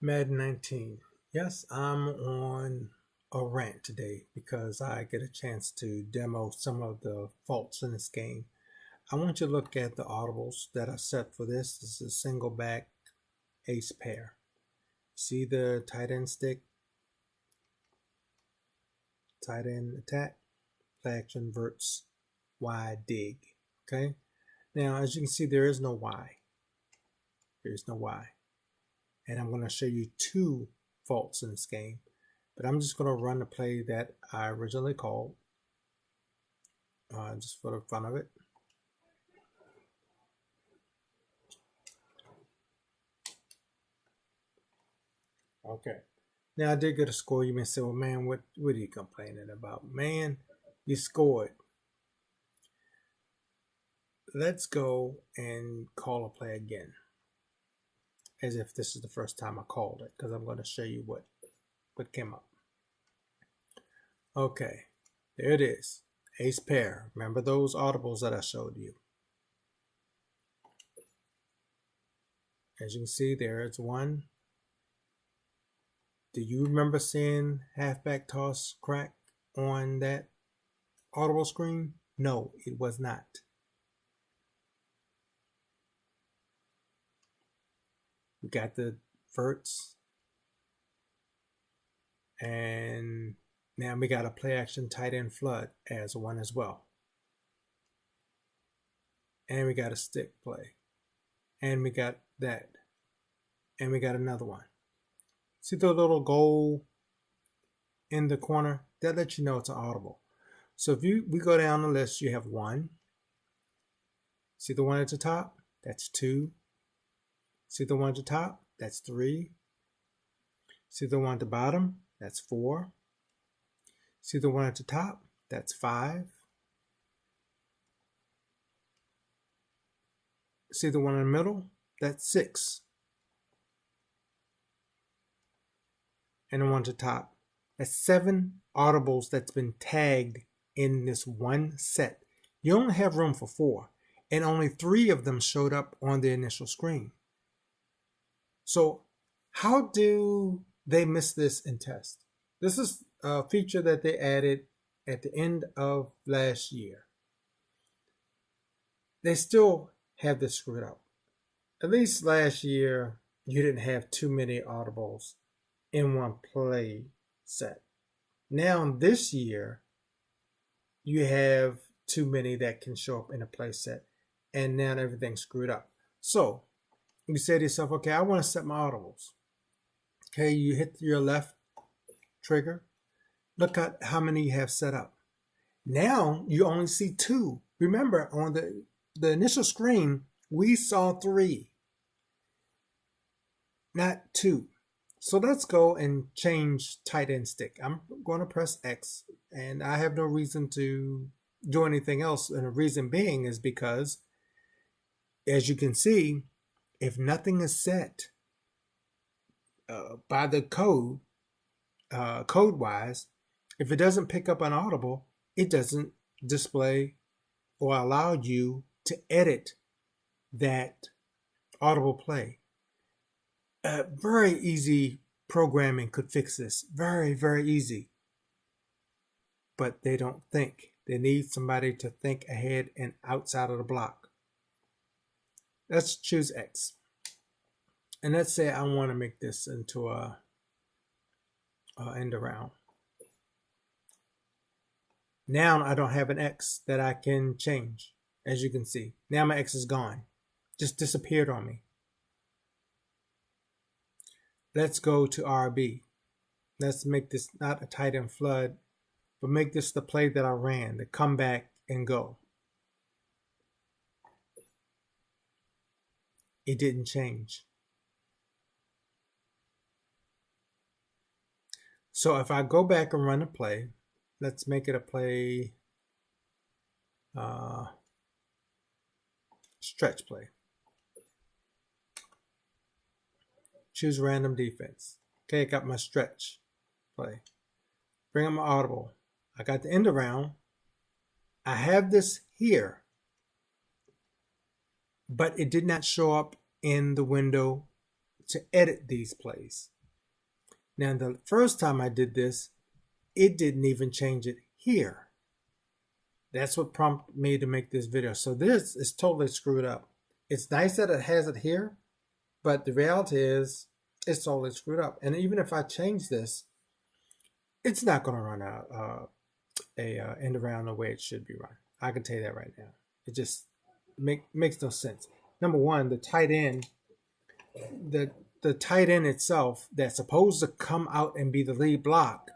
Madden 19. Yes, I'm on a rant today because I get a chance to demo some of the faults in this game. I want you to look at the audibles that are set for this. This is a single back ace pair. See the tight end stick, tight end attack, play action, verts, Y, dig. Okay. Now, as you can see, there is no Y. There is no Y. And I'm going to show you two faults in this game. But I'm just going to run the play that I originally called, just for the fun of it. Okay. Now I did get a score. You may say, well, man, what are you complaining about? Man, you scored. Let's go and call a play again, as if this is the first time I called it, because I'm going to show you what came up. Okay, there it is. Ace pair. Remember those audibles that I showed you. As you can see, there's one. Do you remember seeing halfback toss crack on that audible screen? No, it was not. We got the verts. And now we got a play action tight end flood as one as well. And we got a stick play. And we got that. And we got another one. See the little goal in the corner? That lets you know it's an audible. So if we go down the list, you have one. See the one at the top? That's two. See the one at the top? That's three. See the one at the bottom? That's four. See the one at the top? That's five. See the one in the middle? That's six. And the one at the top. That's seven audibles that's been tagged in this one set. You only have room for four, and only three of them showed up on the initial screen. So how do they miss this in test? This is a feature that they added at the end of last year. They still have this screwed up. At least last year, you didn't have too many audibles in one play set. Now this year, you have too many that can show up in a play set, and now everything's screwed up. So you say to yourself, okay, I want to set my audibles. Okay, you hit your left trigger. Look at how many you have set up. Now you only see two. Remember, on the initial screen, we saw three, not two. So let's go and change tight end stick. I'm going to press X, and I have no reason to do anything else. And the reason being is because, as you can see, if nothing is set by the code-wise, if it doesn't pick up an audible, it doesn't display or allow you to edit that audible play. Very easy programming could fix this. Very, very easy. But they don't think. They need somebody to think ahead and outside of the block. Let's choose X. And let's say I want to make this into a end around. Now I don't have an X that I can change, as you can see. Now my X is gone. Just disappeared on me. Let's go to RB. Let's make this not a tight end flood, but make this the play that I ran, the come back and go. It didn't change. So if I go back and run a play, let's make it a play, stretch play. Choose random defense. Okay, I got my stretch play. Bring up my audible. I got the end around. I have this here, but it did not show up in the window to edit these plays. Now, the first time I did this, it didn't even change it here. That's what prompted me to make this video. So this is totally screwed up. It's nice that it has it here, but the reality is it's totally screwed up. And even if I change this, it's not going to run out end around the way it should be run. I can tell you that right now. It just makes no sense. Number one, the tight end, the tight end itself that's supposed to come out and be the lead block.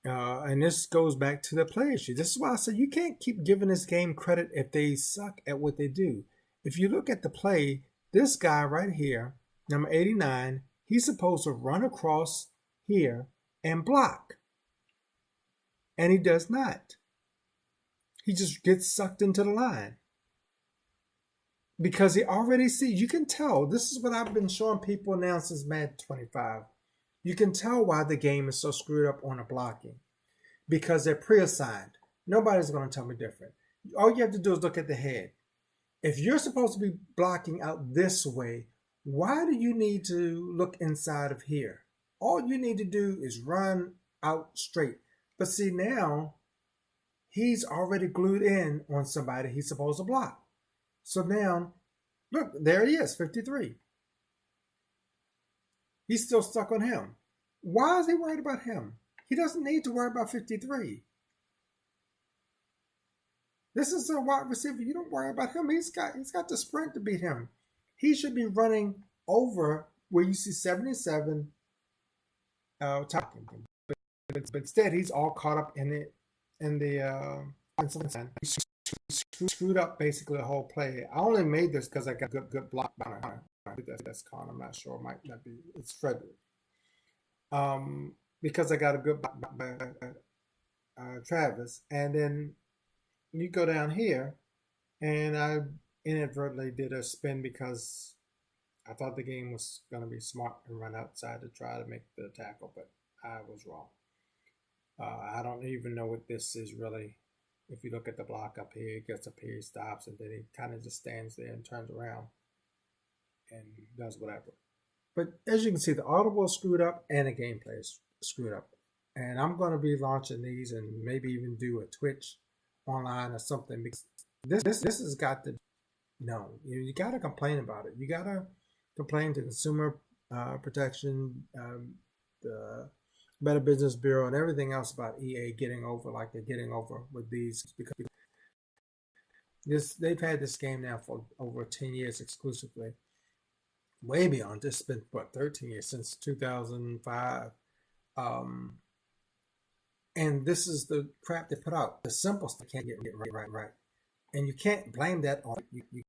And this goes back to the play issue. This is why I said you can't keep giving this game credit if they suck at what they do. If you look at the play, this guy right here, number 89, he's supposed to run across here and block. And he does not. He just gets sucked into the line. Because he already sees, you can tell, this is what I've been showing people now since Madden 25. You can tell why the game is so screwed up on the blocking. Because they're pre-assigned. Nobody's going to tell me different. All you have to do is look at the head. If you're supposed to be blocking out this way, why do you need to look inside of here? All you need to do is run out straight. But see, now he's already glued in on somebody he's supposed to block. So now, look, there he is, 53. He's still stuck on him. Why is he worried about him? He doesn't need to worry about 53. This is a wide receiver. You don't worry about him. He's got the sprint to beat him. He should be running over where you see 77 talking. But instead, he's all caught up in the screwed up basically the whole play. I only made this because I got good block behind. That's Con. I'm not sure. It might not be. It's Frederick. Because I got a good block by Travis, and then you go down here, and I inadvertently did a spin because I thought the game was going to be smart and run outside to try to make the tackle, but I was wrong. I don't even know what this is really. If you look at the block up here, he gets up here, he stops, and then he kind of just stands there and turns around and does whatever. But as you can see, the Audible is screwed up and the gameplay is screwed up. And I'm going to be launching these and maybe even do a Twitch online or something. Because this has got to, no, you got to complain about it. You got to complain to Consumer Protection, the Better Business Bureau, and everything else about EA getting over like they're getting over with these. Because they've had this game now for over 10 years exclusively. Way beyond. This has been, 13 years, since 2005. And this is the crap they put out. The simple stuff can't get right. And you can't blame that on, you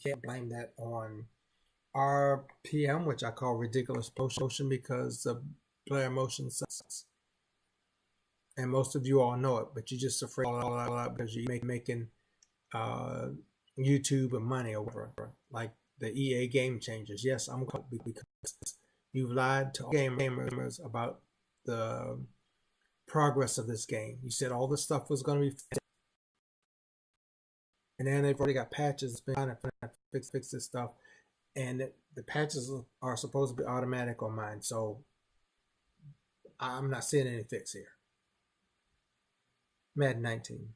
can't blame that on RPM, which I call ridiculous motion, because the player motion sucks. And most of you all know it, but you're just afraid all that because you're making YouTube and money over like the EA Game Changers. Yes, I'm going because you've lied to gamers about the progress of this game. You said all this stuff was going to be fixed. And then they've already got patches trying to fix this stuff. And the patches are supposed to be automatic on mine. So I'm not seeing any fix here. Madden 19.